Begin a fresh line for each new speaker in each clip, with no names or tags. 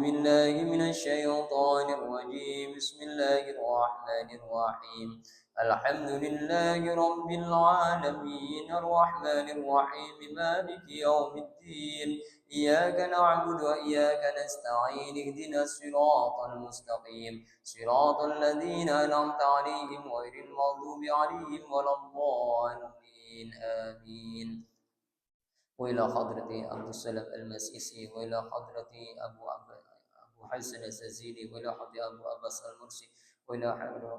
بالله من الشيطان الرجيم. بسم الله الرحمن الرحيم. الحمد لله رب العالمين الرحمن الرحيم مالك يوم الدين. إياك نعبد وإياك نستعين. اهدنا الصراط المستقيم صراط الذين أنعمت عليهم غير المغضوب عليهم ولا الضالين آمين. وإلى حضرة عبد السلام المسيسي، وإلى حضرة أبو حسن السزيلي، وإلى حضرة أبو عباس المرسي، وإلى حضرة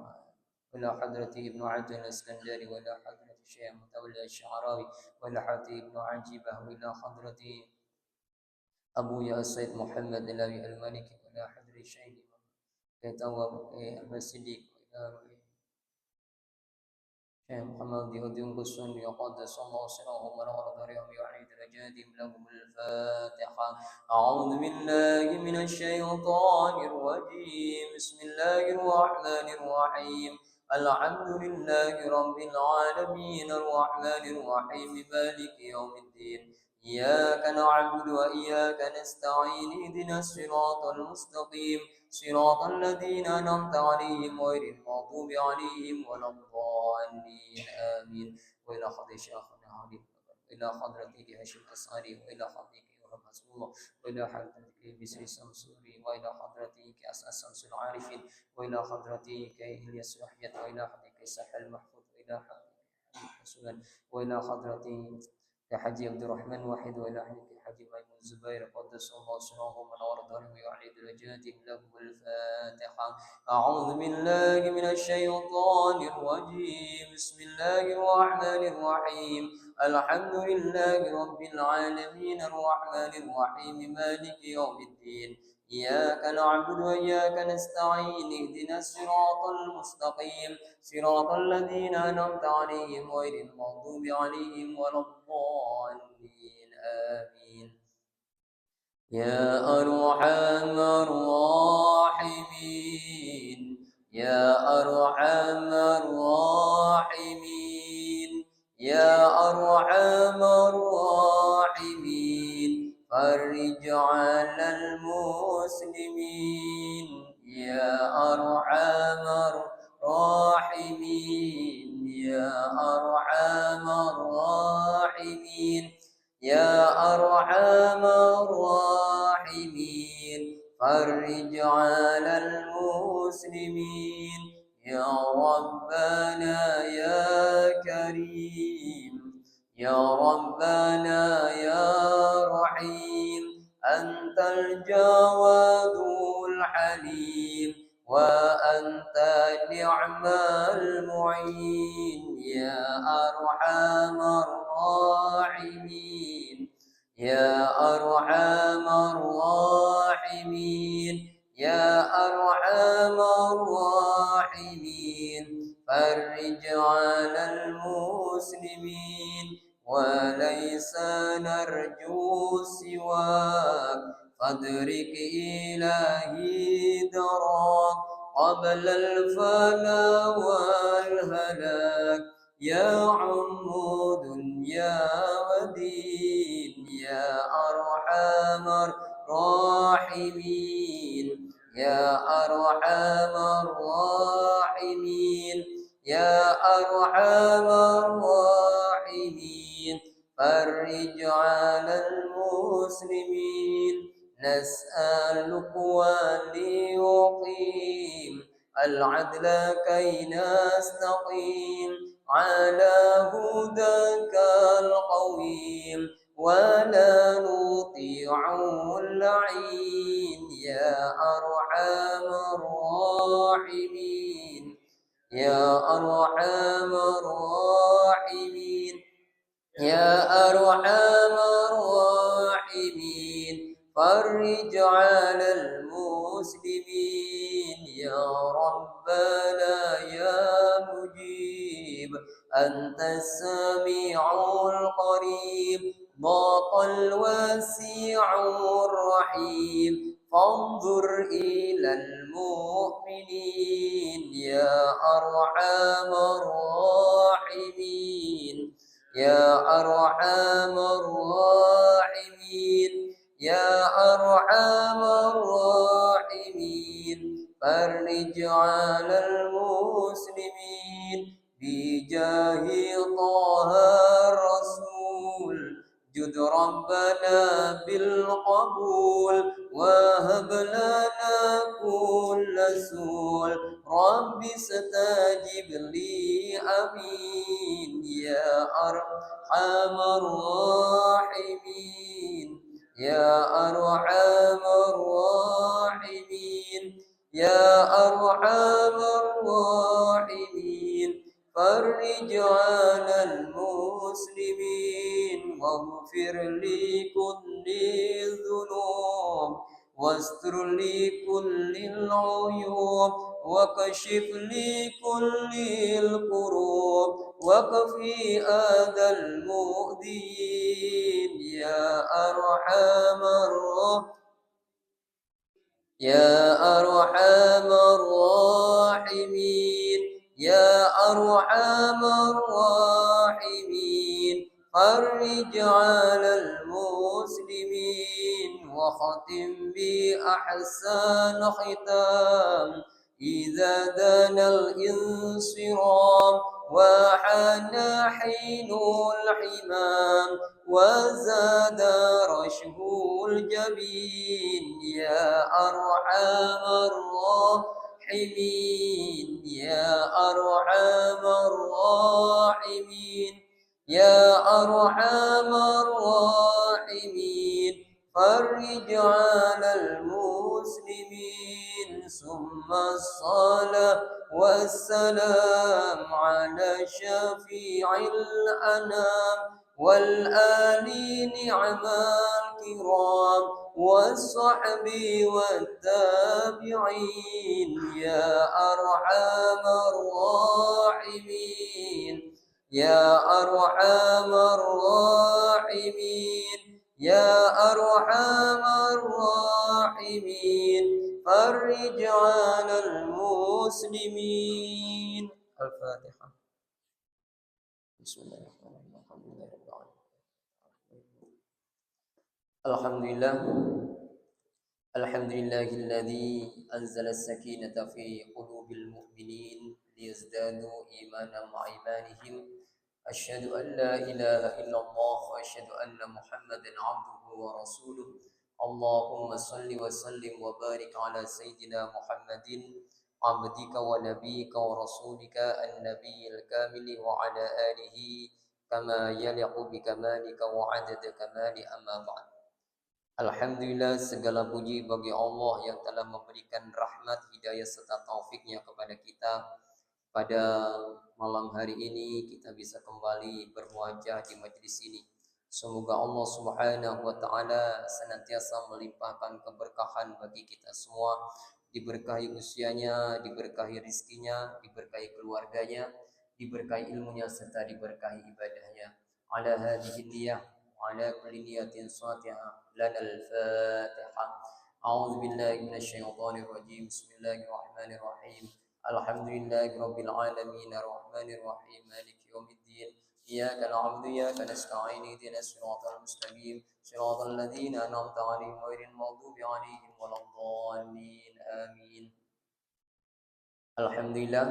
ابن عبد الإسكندري، وإلى حضرة الشيخ متولى الشعراوي، وإلى حضرة ابن عجيبة، وإلى حضرة أبويا السيد محمد النبي المالكي، وإلى حضرة الشيخ المسيدي، وإلى شيخ محمد يهديهم قصون يقدس الله سرهم ونور ضرهم يعلي درجاتهم لهم الفاتحة. أعوذ بالله من الشيطان الرجيم. بسم الله الرحمن الرحيم. الحمد لله رب العالمين الرحمن الرحيم مالك يوم الدين. إياك نعبد وإياك نستعين. اهدنا الصراط المستقيم صراط الذين أنعمت عليهم غير المغضوب عليهم ولا الضالين آمين. وإلى حضرة شيخنا علي، إلى حضرتك هاشم الأصغري، وإلى حضرتك رحمة الله، وإلى حضرتك بسر السمسوري، وإلى حضرتك أساس شمس العارفين، وإلى حضرتك إلياس يحيى، وإلى حضرتك سحر المحفوظ، وإلى حضرتك وإلى حضرتك حجي عبد الرحمن واحد، وإلى حضرتك حجي ميمون الزبير قدس الله سرهم ونور ظهرهم ويعلي درجاتهم لهم الفاتحة. أعوذ بالله من الشيطان الرجيم. بسم الله الرحمن الرحيم. الحمد لله رب العالمين الرحمن الرحيم مالك يوم الدين. إياك نعبد وإياك نستعين. اهدنا الصراط المستقيم صراط الذين أنعمت عليهم غير المغضوب عليهم ولا الضالين آمين. يا أرحم الراحمين، يا أرحم الراحمين، يا أرحم الراحمين فرج على المسلمين. يا أرحم الراحمين، يا أرحم الراحمين، يا أرحم الراحمين فرج على المسلمين. يا ربنا يا كريم، يا ربنا يا رحيم، أنت الجواد الحليم وأنت نعم المعين. يا أرحم الراحمين، يا أرحم الراحمين، يا أرحم الراحمين فرج على المسلمين. وليس نرجو سواك فادرك إلهي دراك قبل الفنا والهلاك. يا عمود يا ودين، يا أرحم الراحمين، يا أرحم الراحمين، يا أرحم الراحمين فرج على المسلمين. نسألك وليقيم العدل كي نستقيم على هداك القويم ولا نطيع اللعين. يا أرحم الراحمين، يا أرحم الراحمين، يا أرحم الراحمين فرج على المسلمين. يا ربنا يا مجيب أنت السميع القريب ضاق الواسع الرحيم فانظر إلى المؤمنين. يا أرحم الراحمين، يا أرحم الراحمين، يا أرحم الراحمين فرج على المسلمين بجاه طه الرسول جد ربنا بالقبول وهب لنا كل سول رب استجب لي امين يا ارحم الراحمين يا ارحم الراحمين يا ارحم الراحمين فرج على المسلمين واغفر لكل الذنوب واستر لكل العيوب وكشف لكل الكروب وكفي أذى المؤذين يا أرحم الراحمين يا أرحم الراحمين يا أرحم الراحمين فرج على المسلمين وختم بأحسن ختام إذا دنا الانصرام وحان حين الحمام وزاد رشه الجبين يا أرحم الراحمين يا أرحم الراحمين يا أرحم الراحمين فرج على المسلمين ثم الصلاة والسلام على شفيع الأنام والآل نعم الكرام والصحب والتابعين يا أرحم الراحمين يا أرحم الراحمين يا أرحم الراحمين فرج على المسلمين. الفاتحة. بسم الله الرحمن الرحيم. الحمد لله رب العالمين. الحمد لله الحمد لله الذي أنزل السكينة في قلوب المؤمنين ليزدادوا إيمانا مع إيمانهم أشهد أن لا إله إلا الله وأشهد أن محمدا عبده ورسوله اللهم صل وسلم وبارك على سيدنا محمد عبدك ونبيك ورسولك النبي الكامل وعلى آله كما يليق بكمالك وعدد كمال أما بعد. Alhamdulillah, segala puji bagi Allah yang telah memberikan rahmat, hidayah serta taufiknya kepada kita. Pada malam hari ini kita bisa kembali berwajah di majlis ini. Semoga Allah Subhanahu wa taala senantiasa melimpahkan keberkahan bagi kita semua, diberkahi usianya, diberkahi rizkinya, diberkahi keluarganya, diberkahi ilmunya serta diberkahi ibadahnya. Ala hadhihi niyah وعلى كل نية صالحة لنا الفاتحة. أعوذ بالله من الشيطان الرجيم. بسم الله الرحمن الرحيم. الحمد لله رب العالمين الرحمن الرحيم مالك يوم الدين إياك نعبد وإياك نستعين اهدنا الصراط المستقيم صراط الذين أنعمت عليهم غير المغضوب عليهم ولا الضالين آمين. Alhamdulillah,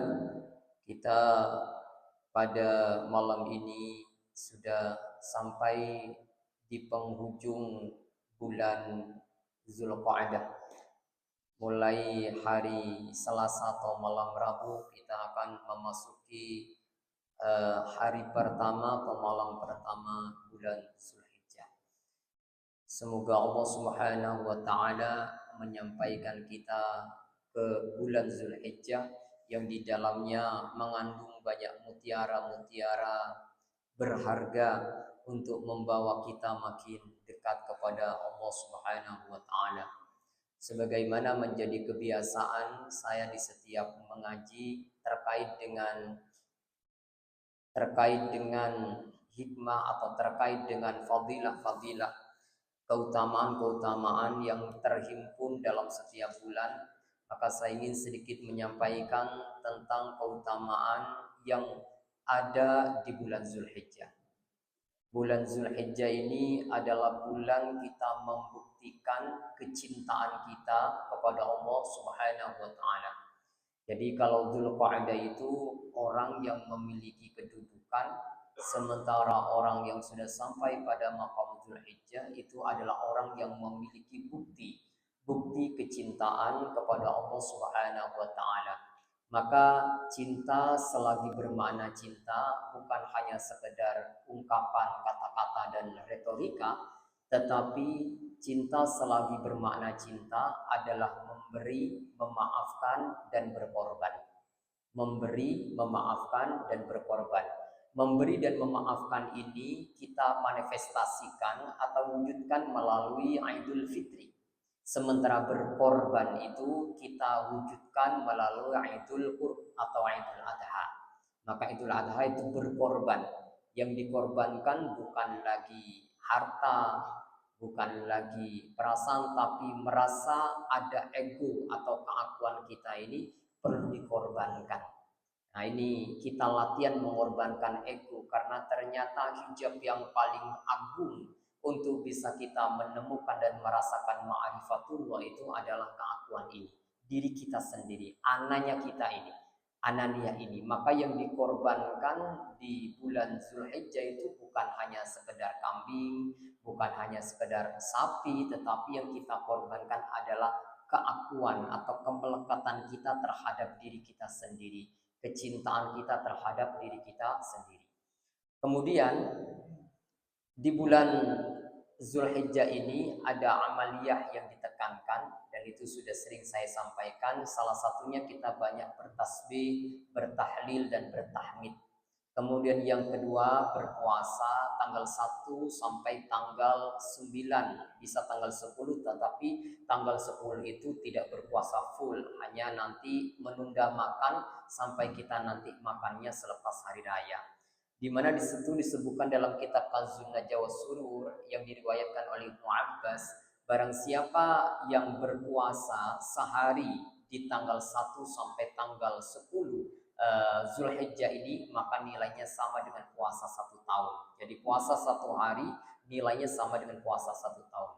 kita pada malam ini sudah sampai di penghujung bulan Zulqa'dah. Mulai hari Selasa atau malam Rabu kita akan memasuki hari pertama atau malam pertama bulan Zulhijjah. Semoga Allah Subhanahu wa taala menyampaikan kita ke bulan Zulhijjah yang di dalamnya mengandung banyak mutiara-mutiara berharga untuk membawa kita makin dekat kepada Allah Subhanahu wa taala. Sebagaimana menjadi kebiasaan saya di setiap mengaji terkait dengan hikmah atau terkait dengan fadilah-fadilah, keutamaan-keutamaan yang terhimpun dalam setiap bulan, maka saya ingin sedikit menyampaikan tentang keutamaan yang ada di bulan Zulhijjah. Bulan Zulhijjah ini adalah bulan kita membuktikan kecintaan kita kepada kepada Allah Subhanahu wa taala. Jadi kalau Dzulqa'dah itu orang yang memiliki kedudukan, sementara orang yang sudah sampai pada maqam Dzulhijjah itu adalah orang yang memiliki bukti kecintaan kepada Allah Subhanahu wa taala. Maka cinta selagi bermakna cinta bukan hanya sekedar ungkapan kata-kata dan retorika, tetapi cinta selagi bermakna cinta adalah memberi, memaafkan, dan berkorban. Memberi, memaafkan, dan berkorban. Memberi dan memaafkan ini kita manifestasikan atau wujudkan melalui Idul Fitri. Sementara berkorban itu kita wujudkan melalui Idul Qurb atau Idul Adha. Maka Idul Adha itu berkorban. Yang dikorbankan bukan lagi harta, bukan lagi perasaan, tapi merasa ada ego atau keakuan kita ini perlu dikorbankan. Nah ini kita latihan mengorbankan ego, karena ternyata hijab yang paling agung untuk bisa kita menemukan dan merasakan ma'rifatullah itu adalah keakuan ini, diri kita sendiri, ananya kita ini, anania ini. Maka yang dikorbankan di bulan Dzulhijjah itu bukan hanya sekedar kambing, bukan hanya sekedar sapi, tetapi yang kita korbankan adalah keakuan atau kemelekatan kita terhadap diri kita sendiri, kecintaan kita terhadap diri kita sendiri. Kemudian di bulan Dzulhijjah ini ada amaliyah yang ditekankan, dan itu sudah sering saya sampaikan. Salah satunya kita banyak bertasbih, bertahlil, dan bertahmid. Kemudian yang kedua berpuasa tanggal 1 sampai tanggal 9, bisa tanggal 10, tetapi tanggal 10 itu tidak berpuasa full, hanya nanti menunda makan sampai kita nanti makannya selepas hari raya. Di mana di situ disebutkan dalam kitab Kanzun Najwa Surur yang diriwayatkan oleh Ibnu Abbas, barang siapa yang berpuasa sehari di tanggal 1 sampai tanggal 10 Dzulhijjah ini, maka nilainya sama dengan puasa 1 tahun. Jadi puasa 1 hari nilainya sama dengan puasa 1 tahun.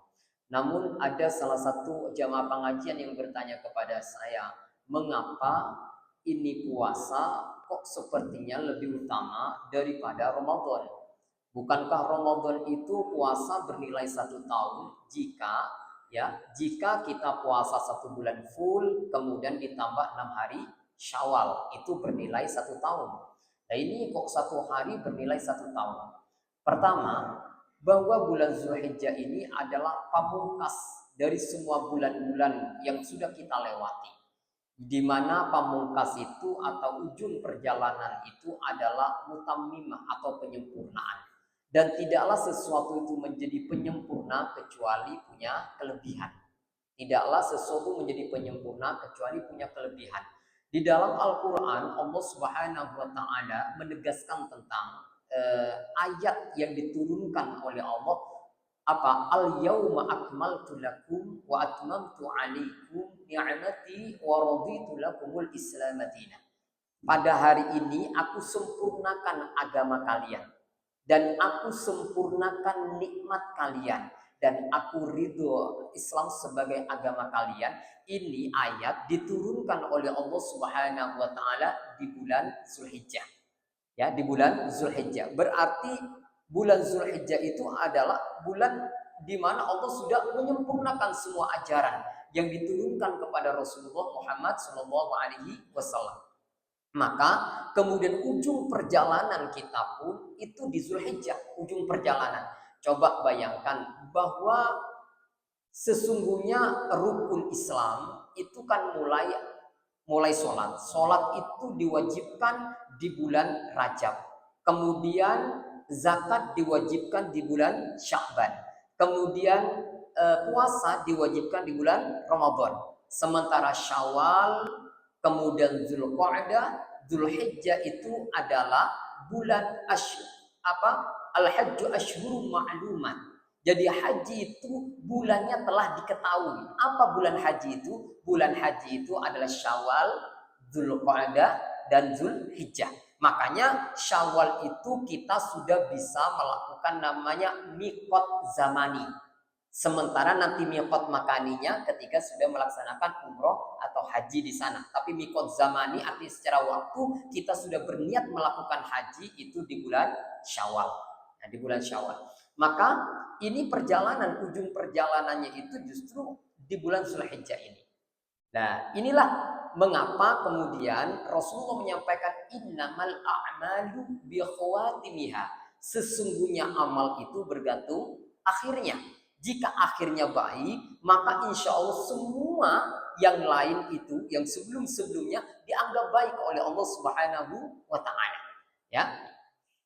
Namun ada salah satu jamaah pengajian yang bertanya kepada saya, mengapa ini puasa kok sepertinya lebih utama daripada Ramadan? Bukankah Ramadan itu puasa bernilai 1 tahun jika kita puasa 1 bulan full kemudian ditambah 6 hari Syawal, itu bernilai 1 tahun. Nah ini kok 1 hari bernilai 1 tahun? Pertama, bahwa bulan Dzulhijjah ini adalah pamungkas dari semua bulan-bulan yang sudah kita lewati, di mana pamungkas itu atau ujung perjalanan itu adalah mutammimah atau penyempurnaan. Dan tidaklah sesuatu itu menjadi penyempurna kecuali punya kelebihan. Tidaklah sesuatu menjadi penyempurna kecuali punya kelebihan. Di dalam Al-Quran, Allah Subhanahu wa Ta'ala menegaskan tentang ayat yang diturunkan oleh Allah, al-yauma akmaltu lakum wa atmamtu alaikum ni'mati wa raditu lakumul Islam madina. Pada hari ini aku sempurnakan agama kalian dan aku sempurnakan nikmat kalian dan aku ridho Islam sebagai agama kalian. Ini ayat diturunkan oleh Allah Subhanahu wa Ta'ala di bulan Dzulhijjah. Ya, di bulan Dzulhijjah. Berarti bulan Dzulhijjah itu adalah bulan di mana Allah sudah menyempurnakan semua ajaran yang diturunkan kepada Rasulullah Muhammad SAW. Maka kemudian ujung perjalanan kita pun itu di Dzulhijjah, ujung perjalanan. Coba bayangkan bahwa sesungguhnya rukun Islam itu kan mulai sholat. Sholat itu diwajibkan di bulan Rajab. Kemudian zakat diwajibkan di bulan Sya'ban. Kemudian puasa diwajibkan di bulan Ramadan. Sementara Syawal, kemudian Dzulqa'dah, Dzulhijjah itu adalah bulan Al-Hajju Ashhurun Ma'lumat. Jadi haji itu bulannya telah diketahui. Apa bulan haji itu? Bulan haji itu adalah Syawal, Dzulqa'dah, dan Dzulhijjah. Makanya Syawal itu kita sudah bisa melakukan namanya miqat zamani.
Sementara nanti miqat makaninya ketika sudah melaksanakan umroh atau haji di sana. Tapi miqat zamani artinya secara waktu kita sudah berniat melakukan haji itu di bulan Syawal. Nah, di bulan Syawal. Maka ini perjalanan, ujung perjalanannya itu justru di bulan Zulhijjah ini. Nah, inilah mengapa kemudian Rasulullah menyampaikan innamal a'malu bi khawatimiha. Sesungguhnya amal itu bergantung akhirnya. Jika akhirnya baik, maka insya Allah semua yang lain itu, yang sebelum-sebelumnya dianggap baik oleh Allah Subhanahu wa Ta'ala. Ya,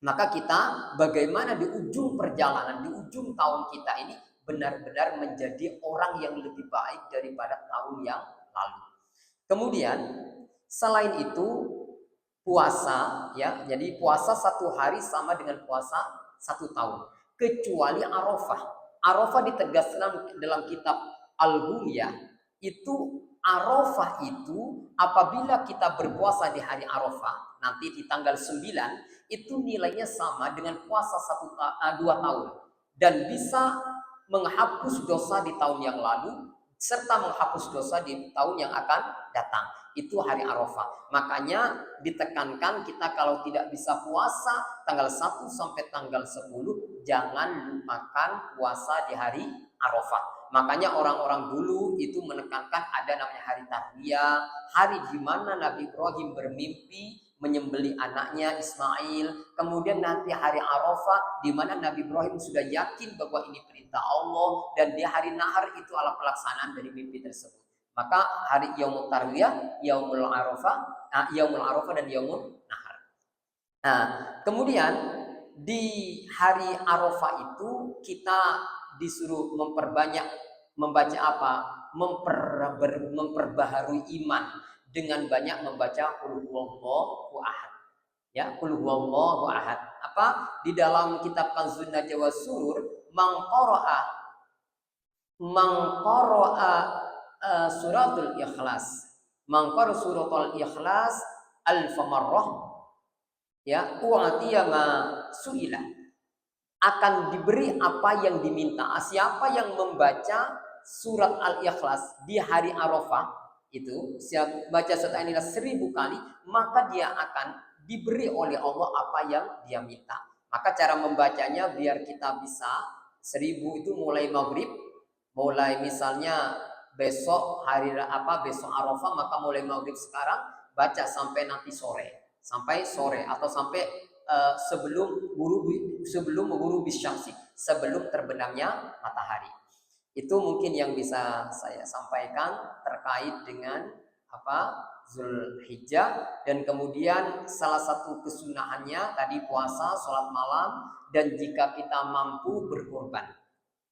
maka kita bagaimana di ujung perjalanan, di ujung tahun kita ini benar-benar menjadi orang yang lebih baik daripada tahun yang lalu. Kemudian selain itu puasa, ya, jadi puasa 1 hari sama dengan puasa 1 tahun, kecuali Arafah. Arafah ditegaskan dalam kitab Al-Ghuniyah itu Arafah itu apabila kita berpuasa di hari Arafah nanti di tanggal 9 itu nilainya sama dengan puasa 2 tahun dan bisa menghapus dosa di tahun yang lalu serta menghapus dosa di tahun yang akan datang. Itu hari Arafah. Makanya ditekankan kita kalau tidak bisa puasa tanggal 1 sampai tanggal 10 jangan lupakan puasa di hari Arafah. Makanya orang-orang dulu itu menekankan ada namanya hari Tarwiyah, hari di mana Nabi Ibrahim bermimpi menyembelih anaknya Ismail. Kemudian nanti hari Arafah di mana Nabi Ibrahim sudah yakin bahwa ini perintah Allah dan di hari Nahar itu adalah pelaksanaan dari mimpi tersebut. Maka hari Yaumul Tarwiyah, Yaumul Arafah, dan Yaumul Nahar. Nah, kemudian di hari Arafah itu kita disuruh memperbanyak membaca apa? Memperbaharui iman dengan banyak membaca Qul huwallahu ahad. Ya, Qul huwallahu ahad. Apa? Di dalam kitab Kanzun Najwa Surur, mangqara'a suratul ikhlas. Mangqara suratul ikhlas alfamarrah ya u'atiya ma su'ila. Akan diberi apa yang diminta. Siapa yang membaca surat Al-Ikhlas di hari Arafah itu, siapa baca surat ini 1000 kali, maka dia akan diberi oleh Allah apa yang dia minta. Maka cara membacanya biar kita bisa 1000 itu mulai maghrib, mulai misalnya besok besok Arafah, maka mulai maghrib sekarang baca sampai nanti sore, atau sampai sebelum ghurubi syamsi, sebelum terbenamnya matahari. Itu mungkin yang bisa saya sampaikan terkait dengan Zulhijjah. Dan kemudian salah satu kesunahannya tadi puasa, sholat malam, dan jika kita mampu berkurban.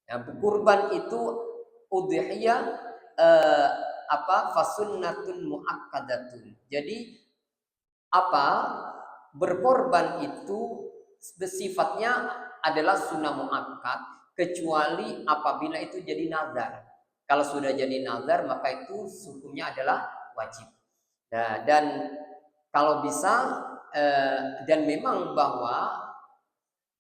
Ya, berkurban itu udhiyah fasunnatun muakkadatun. Jadi berkorban itu sifatnya adalah sunnah muakkad kecuali apabila itu jadi nazar. Kalau sudah jadi nazar maka itu hukumnya adalah wajib. Nah, dan kalau bisa dan memang bahwa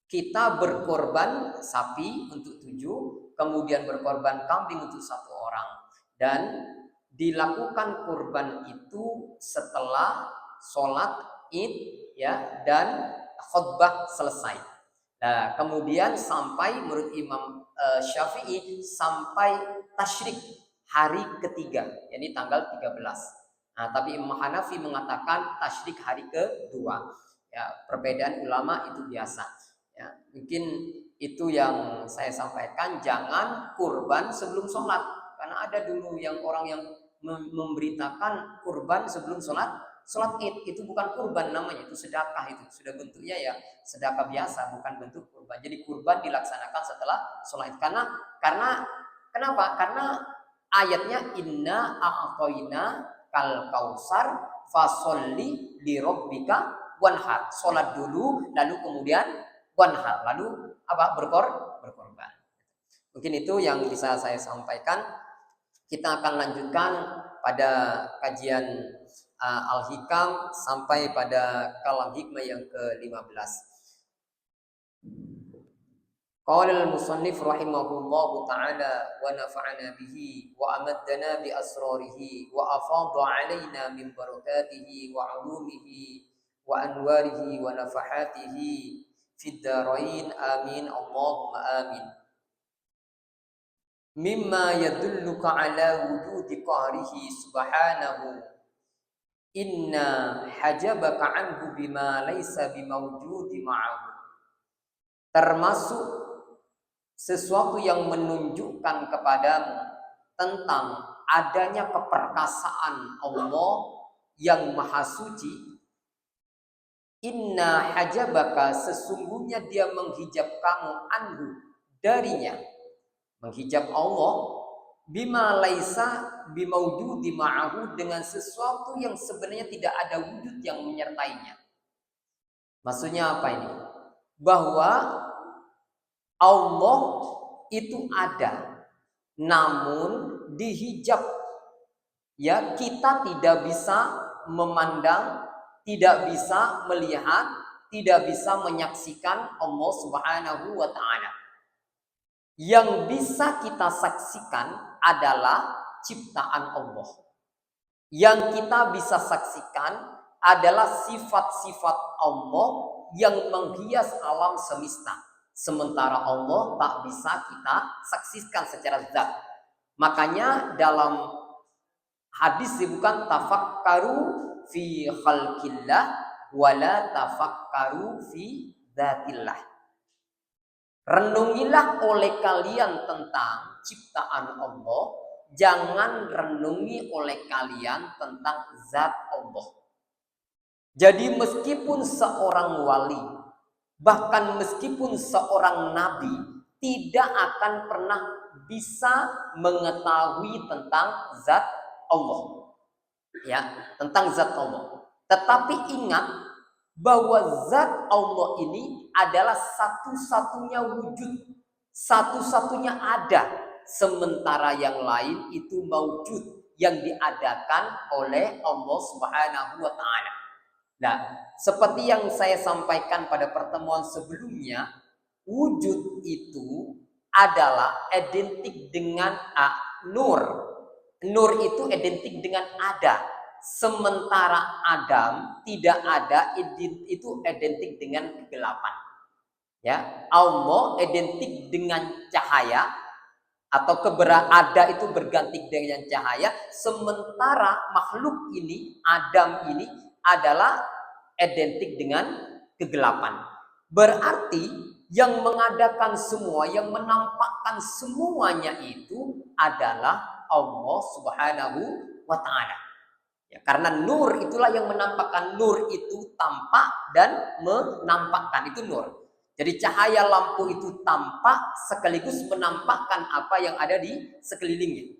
kita berkorban sapi untuk 7, kemudian berkorban kambing untuk 1 orang, dan dilakukan kurban itu setelah sholat id ya dan khutbah selesai. Nah, kemudian sampai menurut Imam Syafi'i sampai tasyrik hari ketiga, yakni tanggal 13. Nah, tapi Imam Hanafi mengatakan tasyrik hari kedua. Ya, perbedaan ulama itu biasa. Ya, mungkin itu yang saya sampaikan. Jangan kurban sebelum sholat, karena ada dulu orang yang memberitakan kurban sebelum sholat id. Itu bukan kurban namanya, itu sedekah. Itu sudah bentuknya ya sedekah biasa, bukan bentuk kurban. Jadi kurban dilaksanakan setelah sholat id. Karena kenapa? Karena ayatnya inna a'tayna kal kausar fasolli li rabbika wanhar. Sholat dulu lalu kemudian wanhar, lalu berkorban. Mungkin itu yang bisa saya sampaikan. Kita akan lanjutkan pada kajian Al-Hikam sampai pada kalam hikmah yang ke-15. Qala al-musannif rahimahullahu ta'ala wa nafa'ana bihi wa amaddana bi asrarihi wa afadha 'alaina min barakatihi wa 'ulumihi wa anwarihi wa nafahatihi fid dharain amin Allahumma amin. Mimma yadulluka 'ala wujudi qahrihi subhanahu inna hajabaka 'anhu bima laysa bimawjudi ma'ahu. Termasuk sesuatu yang menunjukkan kepadamu tentang adanya keperkasaan Allah yang maha suci. Inna hajabaka, sesungguhnya dia menghijab kamu anhu, darinya, menghijab Allah, bima laisa bimaujudi ma'ahu, dengan sesuatu yang sebenarnya tidak ada wujud yang menyertainya. Maksudnya apa ini? Bahwa Allah itu ada, namun dihijab. Ya, kita tidak bisa memandang, tidak bisa melihat, tidak bisa menyaksikan Allah Subhanahu wa ta'ala. Yang bisa kita saksikan adalah ciptaan Allah. Yang kita bisa saksikan adalah sifat-sifat Allah yang menghias alam semesta. Sementara Allah tak bisa kita saksikan secara zat. Makanya dalam hadis disebutkan tafakkaru fi khalqillah wala tafakkaru fi dzatillah. Renungilah oleh kalian tentang ciptaan Allah, jangan renungi oleh kalian tentang zat Allah. Jadi meskipun seorang wali, bahkan meskipun seorang nabi, tidak akan pernah bisa mengetahui tentang zat Allah. Ya, tentang zat Allah. Tetapi ingat bahwa zat Allah ini adalah satu-satunya wujud, satu-satunya ada, sementara yang lain itu maujud, yang diadakan oleh Allah Subhanahu wa ta'ala. Nah, seperti yang saya sampaikan pada pertemuan sebelumnya, wujud itu adalah identik dengan nur. Nur itu identik dengan ada. Sementara Adam tidak ada, itu identik dengan kegelapan. Ya, Allah identik dengan cahaya, atau ada itu berganti dengan cahaya. Sementara makhluk ini, Adam ini, adalah identik dengan kegelapan. Berarti yang mengadakan semua, yang menampakkan semuanya itu adalah Allah Subhanahu wa ta'ala. Ya, karena nur itulah yang menampakkan. Nur itu tampak dan menampakkan, itu nur. Jadi cahaya lampu itu tampak sekaligus menampakkan apa yang ada di sekelilingnya.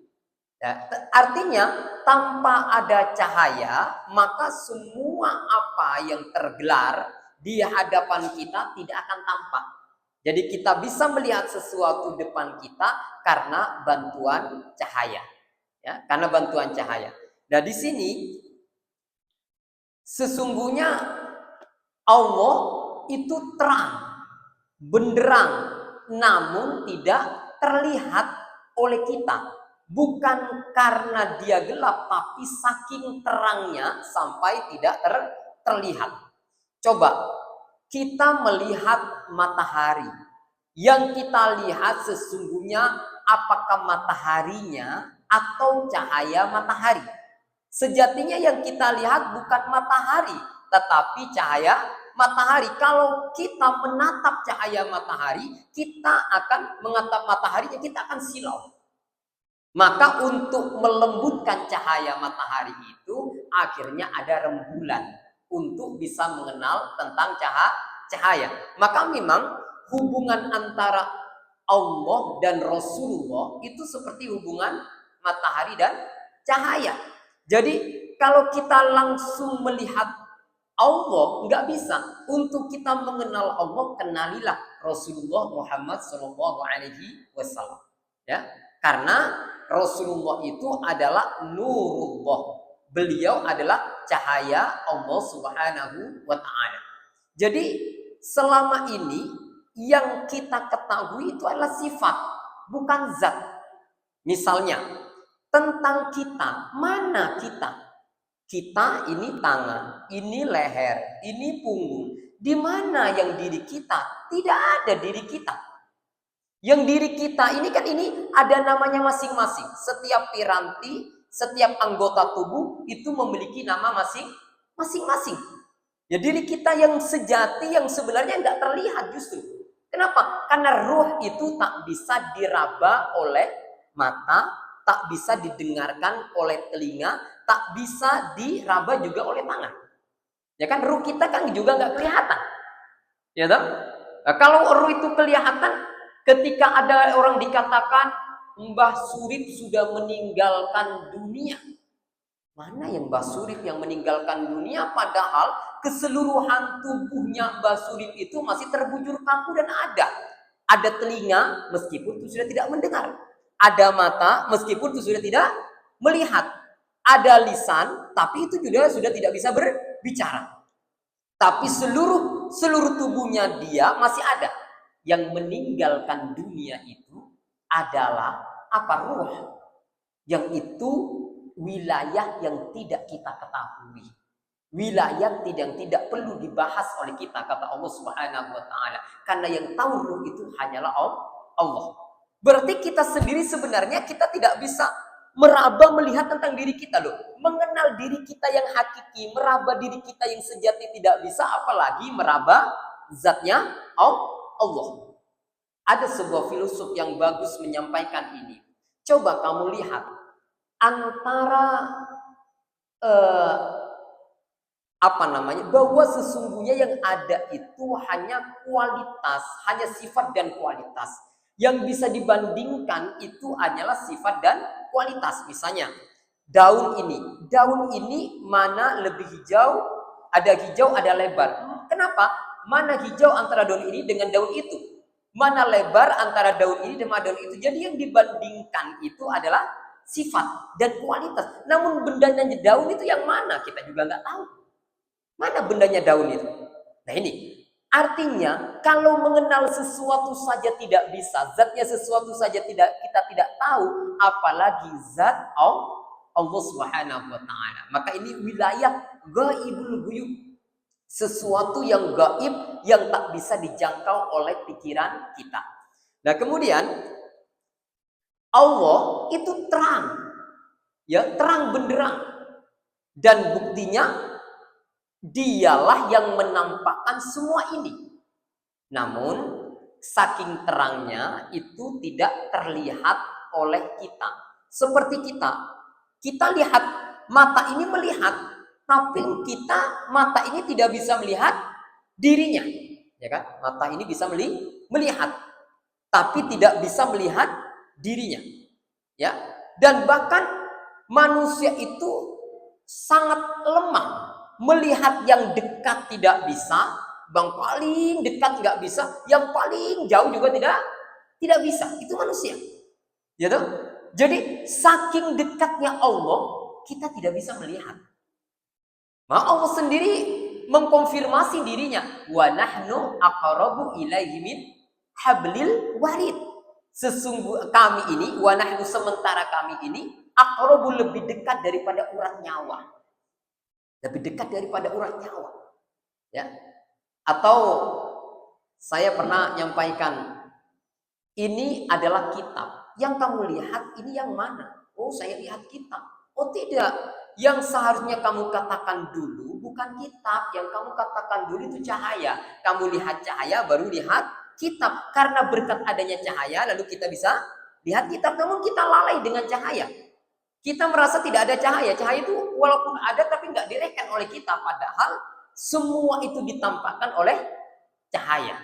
Ya, artinya tanpa ada cahaya, maka semua apa yang tergelar di hadapan kita tidak akan tampak. Jadi kita bisa melihat sesuatu depan kita karena bantuan cahaya. Ya, karena bantuan cahaya. Nah, di sini sesungguhnya Allah itu terang, benderang, namun tidak terlihat oleh kita. Bukan karena dia gelap, tapi saking terangnya sampai tidak terlihat. Coba kita melihat matahari. Yang kita lihat sesungguhnya apakah mataharinya atau cahaya matahari. Sejatinya yang kita lihat bukan matahari, tetapi cahaya matahari. Kalau kita menatap cahaya matahari, kita akan menatap mataharinya, kita akan silau. Maka untuk melembutkan cahaya matahari itu akhirnya ada rembulan untuk bisa mengenal tentang cahaya. Maka memang hubungan antara Allah dan Rasulullah itu seperti hubungan matahari dan cahaya. Jadi kalau kita langsung melihat Allah nggak bisa. Untuk kita mengenal Allah, kenalilah Rasulullah Muhammad SAW. Ya, karena Rasulullah itu adalah nurullah. Beliau adalah cahaya Allah Subhanahu wa ta'ala. Jadi selama ini yang kita ketahui itu adalah sifat, bukan zat. Misalnya, tentang kita, mana kita? Kita ini tangan, ini leher, ini punggung. Di mana yang diri kita? Tidak ada diri kita. Yang diri kita ini kan ini ada namanya masing-masing. Setiap piranti, setiap anggota tubuh itu memiliki nama masing-masing. Ya diri kita yang sejati, yang sebenarnya tidak terlihat justru. Kenapa? Karena ruh itu tak bisa diraba oleh mata, tak bisa didengarkan oleh telinga, tak bisa diraba juga oleh tangan. Ya kan ruh kita kan juga nggak kelihatan. Ya toh? Nah, kalau ruh itu kelihatan, ketika ada orang dikatakan Mbah Surip sudah meninggalkan dunia. Mana yang Mbah Surip yang meninggalkan dunia? Padahal keseluruhan tubuhnya Mbah Surip itu masih terbujur kaku dan ada. Ada telinga meskipun itu sudah tidak mendengar. Ada mata meskipun itu sudah tidak melihat. Ada lisan tapi itu juga sudah tidak bisa berbicara. Tapi seluruh tubuhnya dia masih ada. Yang meninggalkan dunia itu adalah apa? Ruh. Yang itu wilayah yang tidak kita ketahui. Wilayah yang tidak perlu dibahas oleh kita, kata Allah Subhanahu wa taala. Karena yang tahu ruh itu hanyalah Allah. Berarti kita sendiri sebenarnya kita tidak bisa meraba melihat tentang diri kita loh. Mengenal diri kita yang hakiki, meraba diri kita yang sejati tidak bisa, apalagi meraba zatnya Allah. Ada sebuah filosof yang bagus menyampaikan ini. Coba kamu lihat antara bahwa sesungguhnya yang ada itu hanya kualitas, hanya sifat dan kualitas. Yang bisa dibandingkan itu hanyalah sifat dan kualitas. Misalnya daun ini mana lebih hijau? Ada hijau, ada lebar. Kenapa? Mana hijau antara daun ini dengan daun itu? Mana lebar antara daun ini dengan daun itu? Jadi yang dibandingkan itu adalah sifat dan kualitas. Namun bendanya daun itu yang mana? Kita juga nggak tahu. Mana bendanya daun itu? Nah ini, artinya kalau mengenal sesuatu saja tidak bisa, zatnya sesuatu saja kita tidak tahu, apalagi zat Allah Subhanahu wa taala. Maka ini wilayah ghaibul ghuyub. Sesuatu yang gaib yang tak bisa dijangkau oleh pikiran kita. Nah, kemudian Allah itu terang. Ya, terang benderang. Dan buktinya dialah yang menampakkan semua ini. Namun saking terangnya itu tidak terlihat oleh kita. Seperti kita lihat, mata ini melihat, tapi mata ini tidak bisa melihat dirinya, ya kan? Mata ini bisa melihat, tapi tidak bisa melihat dirinya, ya. Dan bahkan manusia itu sangat lemah, melihat yang dekat tidak bisa, yang paling dekat nggak bisa, yang paling jauh juga tidak bisa. Itu manusia, ya toh? Jadi saking dekatnya Allah, kita tidak bisa melihat. Maka Allah sendiri mengkonfirmasi dirinya, wa nahnu aqrabu ilaihi min hablil warid. Sesungguh kami ini, wa nahnu sementara kami ini aqrabu lebih dekat daripada urat nyawa. Lebih dekat daripada urat nyawa. Ya. Atau saya pernah nyampaikan, ini adalah kitab. Yang kamu lihat ini yang mana? Oh, saya lihat kitab. Oh, tidak. Yang seharusnya kamu katakan dulu bukan kitab. Yang kamu katakan dulu itu cahaya. Kamu lihat cahaya baru lihat kitab. Karena berkat adanya cahaya lalu kita bisa lihat kitab. Namun kita lalai dengan cahaya. Kita merasa tidak ada cahaya. Cahaya itu walaupun ada tapi nggak direken oleh kita. Padahal semua itu ditampakkan oleh cahaya.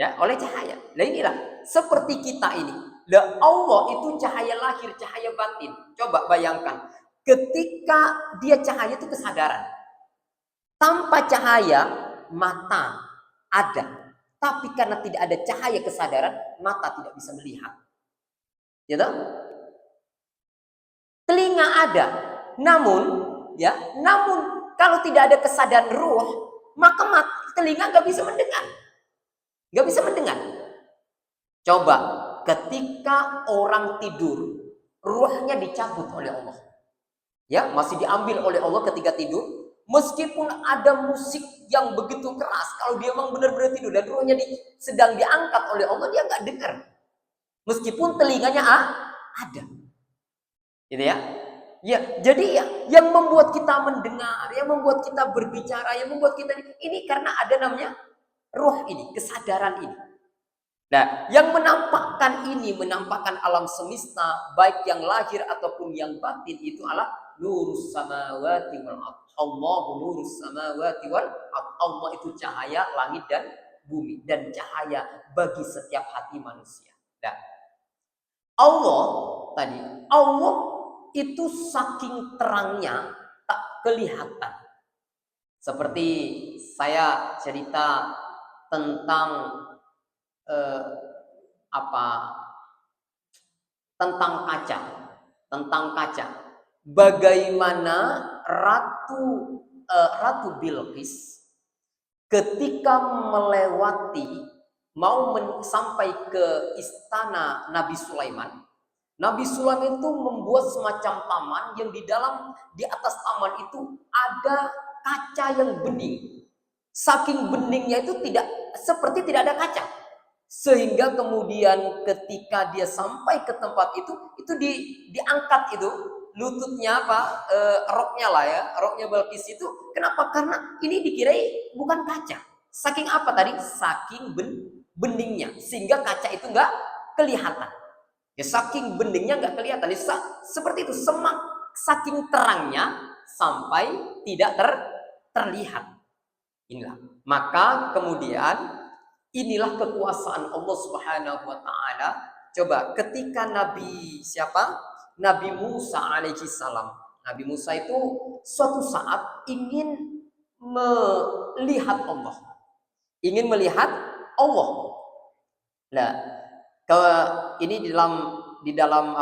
Ya, oleh cahaya. Nah inilah seperti kita ini. Lah Allah itu cahaya lahir, cahaya batin. Coba bayangkan, ketika dia cahaya itu kesadaran. Tanpa cahaya mata ada, tapi karena tidak ada cahaya kesadaran, mata tidak bisa melihat. Ya toh? Telinga ada, namun kalau tidak ada kesadaran ruh, maka telinga nggak bisa mendengar. nggak bisa mendengar. Coba ketika orang tidur, ruhnya dicabut oleh Allah. Ya, masih diambil oleh Allah ketika tidur. Meskipun ada musik yang begitu keras, kalau dia memang benar-benar tidur dan ruhnya sedang diangkat oleh Allah, dia nggak dengar. Meskipun telinganya ada. Gitu ya. Ya, jadi yang membuat kita mendengar, yang membuat kita berbicara, yang membuat kita ini karena ada namanya ruh ini, kesadaran ini. Nah, yang menampakkan ini, menampakkan alam semesta, baik yang lahir ataupun yang batin, itu adalah nurus samawati wal ardh. Allahu nurus samawati wal ardh. Allah itu cahaya langit dan bumi, dan cahaya bagi setiap hati manusia. Nah, Allah itu saking terangnya tak kelihatan. Seperti saya cerita tentang tentang kaca. Bagaimana Ratu Bilqis ketika sampai ke istana Nabi Sulaiman. Nabi Sulaiman itu membuat semacam taman yang di atas taman itu ada kaca yang bening. Saking beningnya itu seperti tidak ada kaca. Sehingga kemudian ketika dia sampai ke tempat itu diangkat itu lututnya roknya lah ya, roknya Balkis itu. Kenapa? Karena ini dikirai bukan kaca. Saking apa tadi? Saking beningnya, sehingga kaca itu nggak kelihatan. Ya, saking beningnya nggak kelihatan. Seperti itu, saking terangnya sampai tidak terlihat. Inilah. Maka kemudian inilah kekuasaan Allah Subhanahu wa taala. Coba ketika Nabi Musa alaihi salam. Nabi Musa itu suatu saat ingin melihat Allah. Ingin melihat Allah. Nah, ini di dalam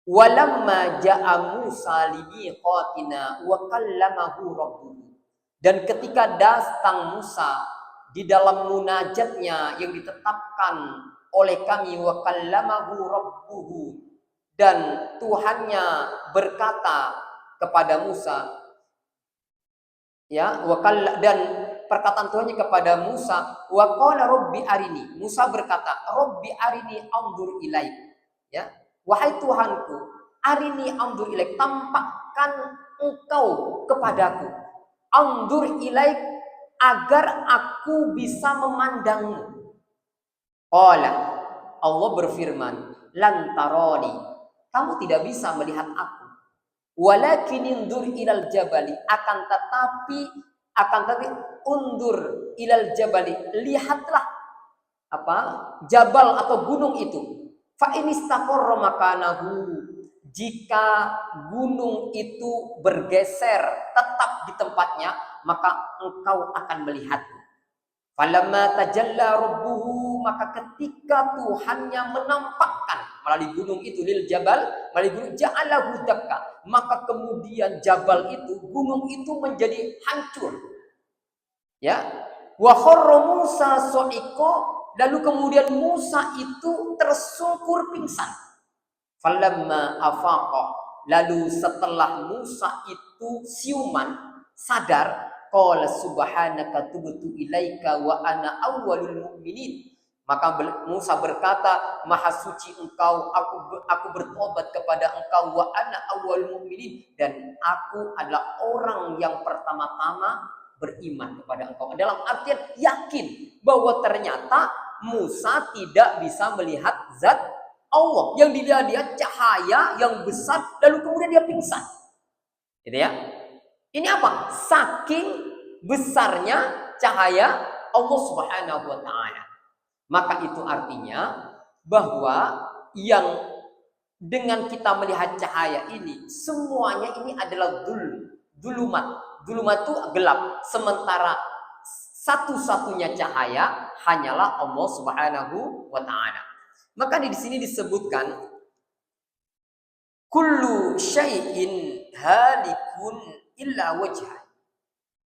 walamma ja'a Musa limiqatina wa kallamahu rabbuhu. Dan ketika datang Musa di dalam munajatnya yang ditetapkan oleh kami, wa kallamahu rabbuhu, dan Tuhannya berkata kepada Musa, ya, dan perkataan Tuhannya kepada Musa, wa qala rabbi arini. Musa berkata, rabbi arini anzur ilaik. Ya, wahai Tuhanku, arini anzur ilaik, tampakkan engkau kepadaku. Anzur ilaik, agar aku bisa memandangmu. Qala, Allah berfirman, lan tarani, kamu tidak bisa melihat aku. Walakin indur ilal jabali, akan tetapi undur ilal jabali, lihatlah jabal atau gunung itu. Fa in istaqarra makanahu, jika gunung itu bergeser tetap di tempatnya, maka engkau akan melihatku. Falamma tajalla rabbuhu, maka ketika Tuhannya menampakkan melalui gunung itu lil jabal, melalui gunung, ja'alahu dakka, maka kemudian jabal itu, gunung itu menjadi hancur. Ya, wa kharra Musa so'iko, lalu kemudian Musa itu tersungkur pingsan. Falamma afaqa, lalu setelah Musa itu siuman, sadar, qala subhanaka tubtu ilaika wa ana awwalul mu'minin. Maka Musa berkata, maha suci engkau, aku bertobat kepada engkau, wa ana awwalul mu'minin, dan aku adalah orang yang pertama-tama beriman kepada engkau. Dalam artian yakin bahwa ternyata Musa tidak bisa melihat zat Allah, yang dilihat cahaya yang besar, lalu kemudian dia pingsan. Gitu ya. Ini apa? Saking besarnya cahaya Allah Subhanahu wa taala. Maka itu artinya bahwa yang dengan kita melihat cahaya ini, semuanya ini adalah dulumat. Dulumat itu gelap, sementara satu-satunya cahaya hanyalah Allah Subhanahu wa taala. Maka di sini disebutkan kullu syai'in halikun illa wajhah.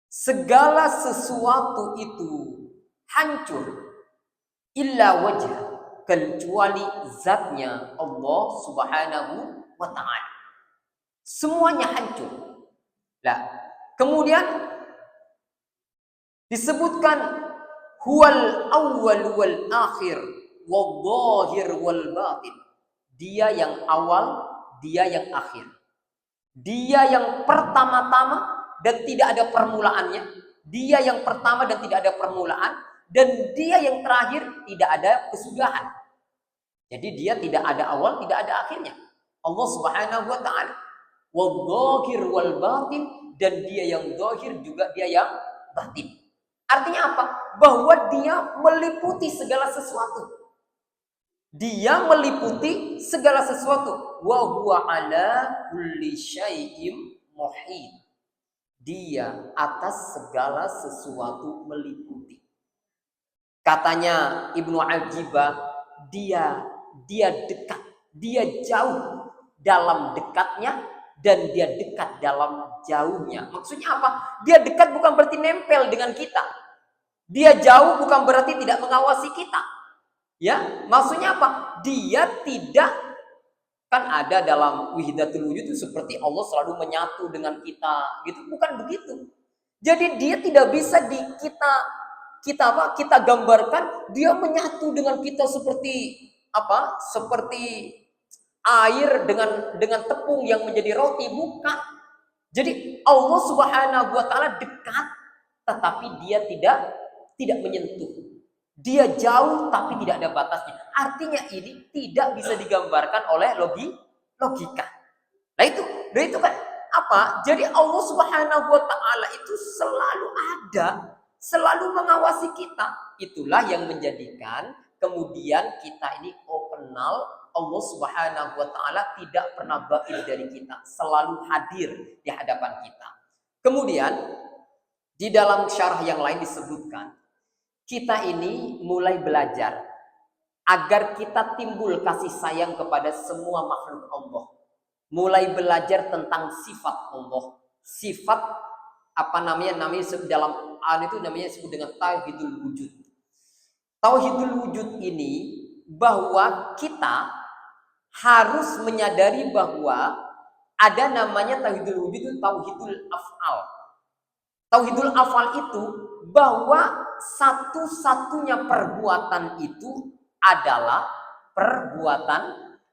Segala sesuatu itu hancur. Illa wajah, kecuali zatnya Allah Subhanahu wa ta'ala. Semuanya hancur. Nah, kemudian disebutkan huwal awwal wal akhir wal zahir wal batin. Dia yang awal, dia yang akhir. Dia yang pertama-tama dan tidak ada permulaannya. Dia yang pertama dan tidak ada permulaan. Dan dia yang terakhir tidak ada kesudahan. Jadi dia tidak ada awal, tidak ada akhirnya. Allah Subhanahu wa ta'ala. Wal zahir wal batin. Dan dia yang zahir juga dia yang batin. Artinya apa? Bahwa dia meliputi segala sesuatu. Dia meliputi segala sesuatu. Wa huwa ala kulli syai'im muhit. Dia atas segala sesuatu meliputi. Katanya Ibnu Al-Jibah, dia dekat, dia jauh dalam dekatnya dan dia dekat dalam jauhnya. Maksudnya apa? Dia dekat bukan berarti nempel dengan kita. Dia jauh bukan berarti tidak mengawasi kita. Ya, maksudnya apa? Dia tidak, kan ada dalam Wihdatul Wujud itu seperti Allah selalu menyatu dengan kita, gitu. Bukan begitu. Jadi dia tidak bisa kita gambarkan dia menyatu dengan kita seperti apa? Seperti air dengan tepung yang menjadi roti, bukan. Jadi Allah Subhanahu wa ta'ala dekat, tetapi dia tidak menyentuh. Dia jauh tapi tidak ada batasnya. Artinya ini tidak bisa digambarkan oleh logika. Nah itu kan apa? Jadi Allah Subhanahu wa ta'ala itu selalu ada, selalu mengawasi kita. Itulah yang menjadikan kemudian kita ini kenal Allah Subhanahu wa ta'ala tidak pernah baik dari kita, selalu hadir di hadapan kita. Kemudian di dalam syarah yang lain disebutkan kita ini mulai belajar agar kita timbul kasih sayang kepada semua makhluk Allah. Mulai belajar tentang sifat Allah. Sifat apa namanya dalam Al itu namanya disebut dengan tauhidul wujud. Tauhidul wujud ini bahwa kita harus menyadari bahwa ada namanya tauhidul wujud itu tauhidul af'al. Tauhidul af'al itu bahwa satu-satunya perbuatan itu adalah perbuatan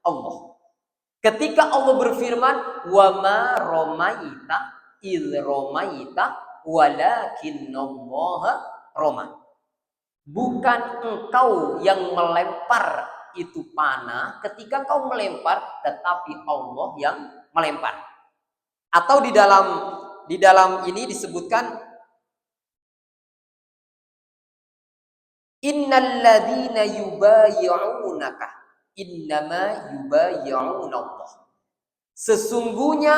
Allah. Ketika Allah berfirman, "Wa ma romaita idh romaita walakinnallaha roma." Bukan engkau yang melempar itu panah ketika kau melempar, tetapi Allah yang melempar. Atau di dalam ini disebutkan innalladzina yubayyi'unaka innama yubayyi'unallah. Sesungguhnya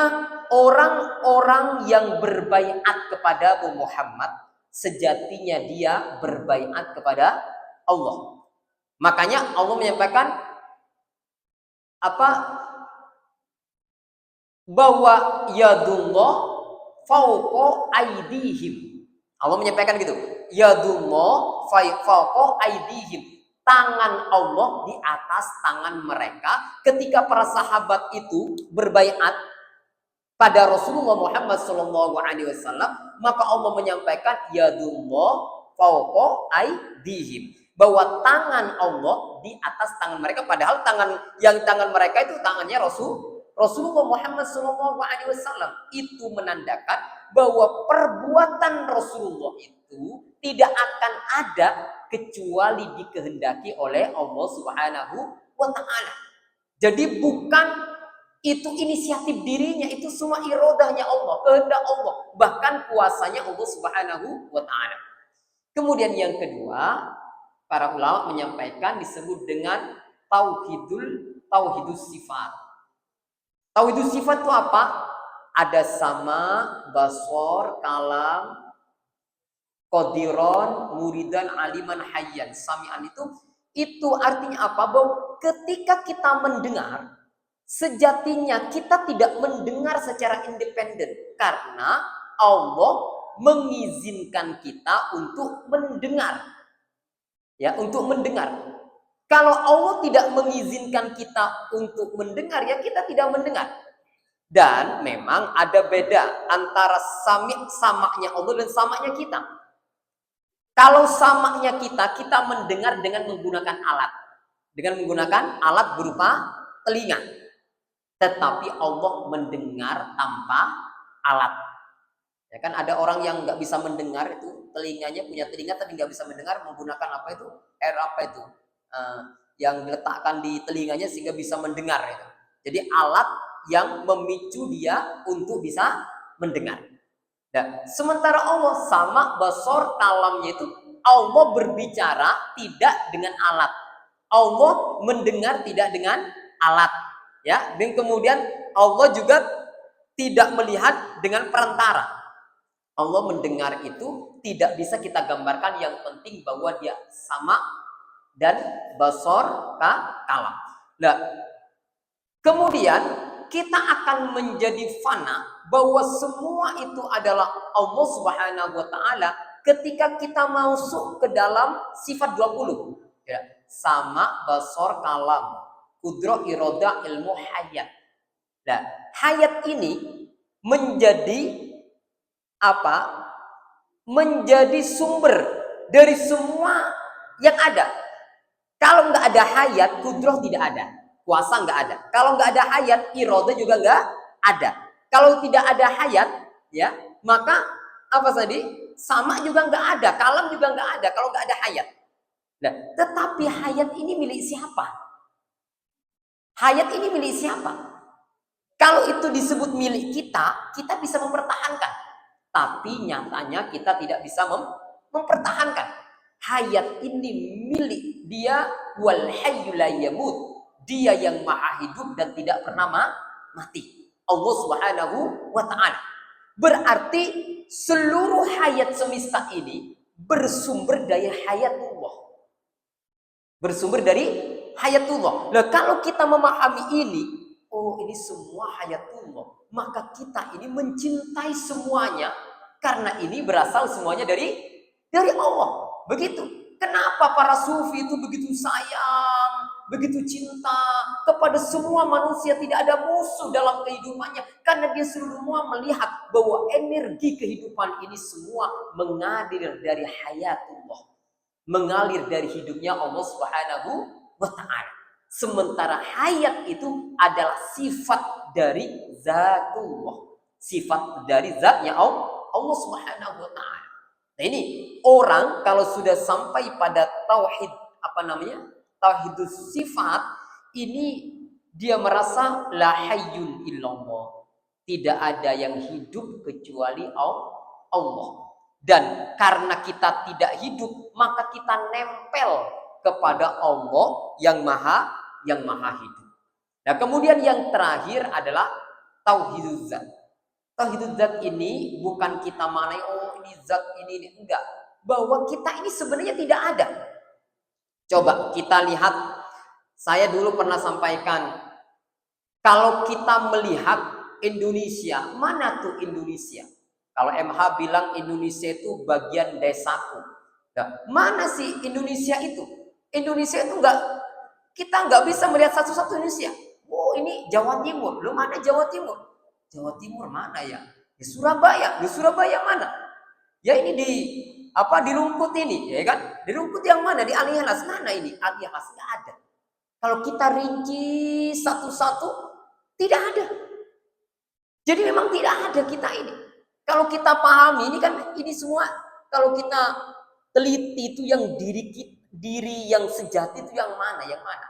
orang-orang yang berbaiat kepada Muhammad sejatinya dia berbaiat kepada Allah. Makanya Allah menyampaikan apa? Bahwa yadullah fauqa aydihim. Allah menyampaikan gitu. Yadullah fauqa aydihim. Tangan Allah di atas tangan mereka ketika para sahabat itu berbaiat pada Rasulullah Muhammad SAW, maka Allah menyampaikan yadullah fauqa aydihim, bahwa tangan Allah di atas tangan mereka, padahal tangan mereka itu tangannya Rasulullah Muhammad SAW. Itu menandakan bahwa perbuatan Rasulullah itu tidak akan ada kecuali dikehendaki oleh Allah Subhanahu wa ta'ala. Jadi bukan itu inisiatif dirinya, itu semua irodahnya Allah, kehendak Allah, bahkan kuasanya Allah Subhanahu wa ta'ala. Kemudian yang kedua, para ulama menyampaikan disebut dengan tauhidus sifat. Tauhidus sifat itu apa? Ada sama, basor, kalam, qadiron, muridan, aliman, hayyan, sami'an. Itu artinya apa? Bahwa ketika kita mendengar, sejatinya kita tidak mendengar secara independen karena Allah mengizinkan kita untuk mendengar. Ya, untuk mendengar. Kalau Allah tidak mengizinkan kita untuk mendengar, ya kita tidak mendengar. Dan memang ada beda antara samaknya Allah dan samaknya kita. Kalau samaknya kita mendengar dengan menggunakan alat. Dengan menggunakan alat berupa telinga. Tetapi Allah mendengar tanpa alat. Ya kan ada orang yang nggak bisa mendengar itu, telinganya punya telinga tapi nggak bisa mendengar, menggunakan apa itu? Apa itu? Yang diletakkan di telinganya sehingga bisa mendengar itu. Jadi alat yang memicu dia untuk bisa mendengar. Nah, sementara Allah sama basor kalamnya itu Allah berbicara tidak dengan alat. Allah mendengar tidak dengan alat. Ya, dan kemudian Allah juga tidak melihat dengan perantara. Allah mendengar itu tidak bisa kita gambarkan, yang penting bahwa dia sama dan basor kalam. Nah, kemudian kita akan menjadi fana bahwa semua itu adalah Allah Subhanahu wa taala ketika kita masuk ke dalam sifat 20. Ya, sama basor kalam, kudro iroda ilmu hayat. Nah, hayat ini menjadi apa? Menjadi sumber dari semua yang ada. Kalau nggak ada hayat, kudroh tidak ada, kuasa nggak ada. Kalau nggak ada hayat, iroda juga nggak ada. Kalau tidak ada hayat, ya maka apa tadi? Sama juga nggak ada, kalam juga nggak ada. Kalau nggak ada hayat. Nah, tetapi hayat ini milik siapa? Hayat ini milik siapa? Kalau itu disebut milik kita, kita bisa mempertahankan. Tapi nyatanya kita tidak bisa mempertahankan. Hayat ini milik dia, wal hayyul la yamut. Dia yang maha hidup dan tidak pernah mati. Allah Subhanahu wa taala. Berarti seluruh hayat semesta ini bersumber dari hayatullah. Bersumber dari hayatullah. Nah, kalau kita memahami ini, oh ini semua hayatullah, maka kita ini mencintai semuanya karena ini berasal semuanya dari Allah. Begitu. Kenapa para sufi itu begitu sayang, begitu cinta kepada semua manusia, tidak ada musuh dalam kehidupannya, karena dia semua melihat bahwa energi kehidupan ini semua mengalir dari hayatullah, mengalir dari hidupnya Allah Subhanahu wa taala. Sementara hayat itu adalah sifat dari zatullah, sifat dari zatnya Allah Subhanahu wa taala. Nah, ini orang kalau sudah sampai pada tauhid tauhidus sifat, ini dia merasa la hayyun illallah, tidak ada yang hidup kecuali Allah. Dan karena kita tidak hidup, maka kita nempel kepada Allah yang maha hidup. Nah, kemudian yang terakhir adalah tauhiduz zat. Tauhiduz zat ini bukan kita manai ini zat ini enggak. Bahwa kita ini sebenarnya tidak ada. Coba kita lihat, saya dulu pernah sampaikan, kalau kita melihat Indonesia, mana tuh Indonesia? Kalau MH bilang Indonesia itu bagian desaku. Nah, mana sih Indonesia itu? Indonesia itu kita nggak bisa melihat satu-satu Indonesia. Oh, ini Jawa Timur. Belum ada Jawa Timur. Jawa Timur mana ya? Di Surabaya. Di Surabaya mana? Ya ini di Rungkut ini, ya kan? Di Rungkut yang mana? Di Alialas mana ini? Alialas nggak ada. Kalau kita rinci satu-satu, tidak ada. Jadi memang tidak ada kita ini. Kalau kita pahami ini kan ini semua, kalau kita teliti itu yang diri yang sejati itu yang mana? Yang mana?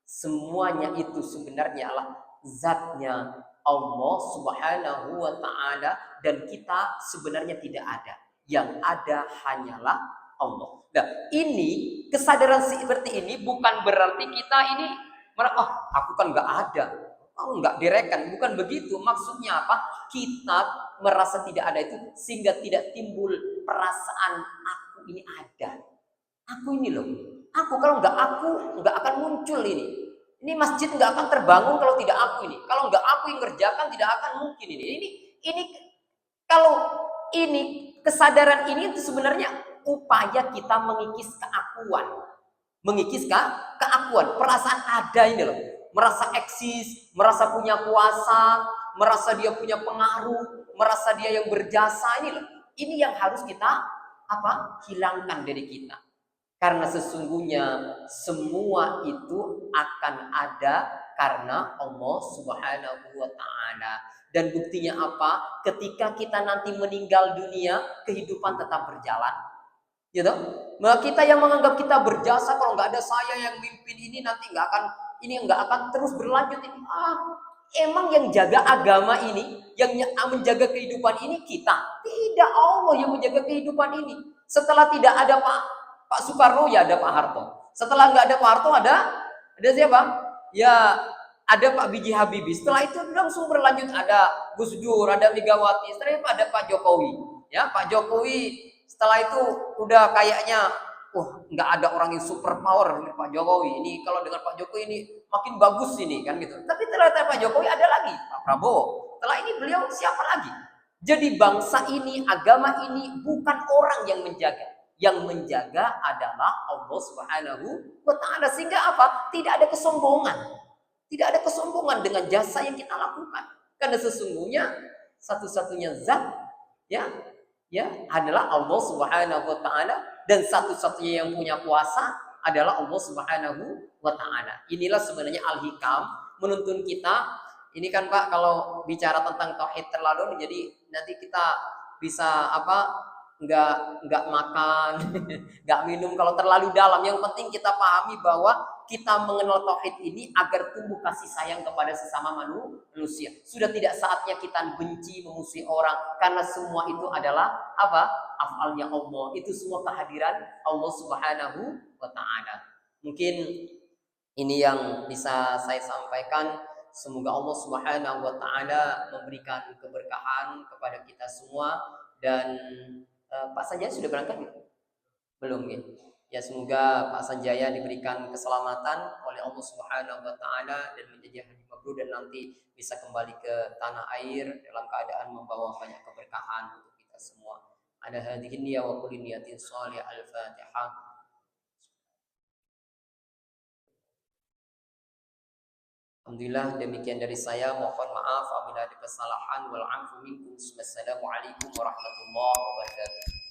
Semuanya itu sebenarnya adalah zatnya Allah Subhanahu wa taala, dan kita sebenarnya tidak ada. Yang ada hanyalah Allah. Nah, ini kesadaran seperti ini bukan berarti kita ini aku kan nggak ada, nggak direkan, bukan begitu. Maksudnya apa? Kita merasa tidak ada itu sehingga tidak timbul perasaan aku ini ada. Aku ini loh. Aku kalau nggak aku nggak akan muncul ini. Ini masjid nggak akan terbangun kalau tidak aku ini. Kalau nggak aku yang kerjakan tidak akan mungkin ini. Ini kalau ini kesadaran ini itu sebenarnya upaya kita mengikis keakuan. Mengikis keakuan, perasaan ada ini loh. Merasa eksis, merasa punya kuasa, merasa dia punya pengaruh, merasa dia yang berjasa ini loh. Ini yang harus kita hilangkan dari kita. Karena sesungguhnya semua itu akan ada karena Allah Subhanahu wa taala. Dan buktinya apa? Ketika kita nanti meninggal dunia, kehidupan tetap berjalan. Gitu. Nah, kita yang menganggap kita berjasa, kalau nggak ada saya yang mimpin ini nanti nggak akan terus berlanjut ini. Emang yang jaga agama ini, yang menjaga kehidupan ini kita. Tidak, Allah yang menjaga kehidupan ini. Setelah tidak ada Pak Soekarno, ya ada Pak Harto. Setelah nggak ada Pak Harto, ada siapa? Ya ada Pak B.J. Habibie. Setelah itu langsung berlanjut ada Gus Dur, ada Megawati. Setelah itu ada Pak Jokowi. Ya, Pak Jokowi setelah itu udah kayaknya nggak ada orang yang super power dengan Pak Jokowi. Ini kalau dengan Pak Jokowi ini makin bagus ini kan gitu. Tapi ternyata Pak Jokowi ada lagi Pak Prabowo. Setelah ini beliau siapa lagi? Jadi bangsa ini, agama ini bukan orang yang menjaga. Yang menjaga adalah Allah Subhanahu wa taala. Sehingga apa? Tidak ada kesombongan. Tidak ada kesombongan dengan jasa yang kita lakukan. Karena sesungguhnya satu-satunya zat ya adalah Allah Subhanahu wa taala, dan satu-satunya yang punya kuasa adalah Allah Subhanahu wa taala. Inilah sebenarnya al-hikam menuntun kita. Ini kan Pak, kalau bicara tentang tauhid terlalu, jadi nanti kita bisa nggak makan, nggak minum kalau terlalu dalam. Yang penting kita pahami bahwa kita mengenal tauhid ini agar tumbuh kasih sayang kepada sesama manusia. Sudah tidak saatnya kita benci, memusuhi orang, karena semua itu adalah afalnya Allah. Itu semua kehadiran Allah Subhanahu wa taala. Mungkin ini yang bisa saya sampaikan. Semoga Allah Subhanahu wa taala memberikan keberkahan kepada kita semua. Dan Pak Sanjaya sudah berangkat gitu? Belum ya? Ya, semoga Pak Sanjaya diberikan keselamatan oleh Allah Subhanahu wa taala dan menjadi haji mabrur, dan nanti bisa kembali ke tanah air dalam keadaan membawa banyak keberkahan untuk kita semua. Ada hadhihi niyya wa kulli niyatin shalih. Al-Fatihah. Alhamdulillah, demikian dari saya. Mohon maaf apabila ada kesalahan. Wal 'afwu minkum. Wassalamualaikum warahmatullahi wabarakatuh.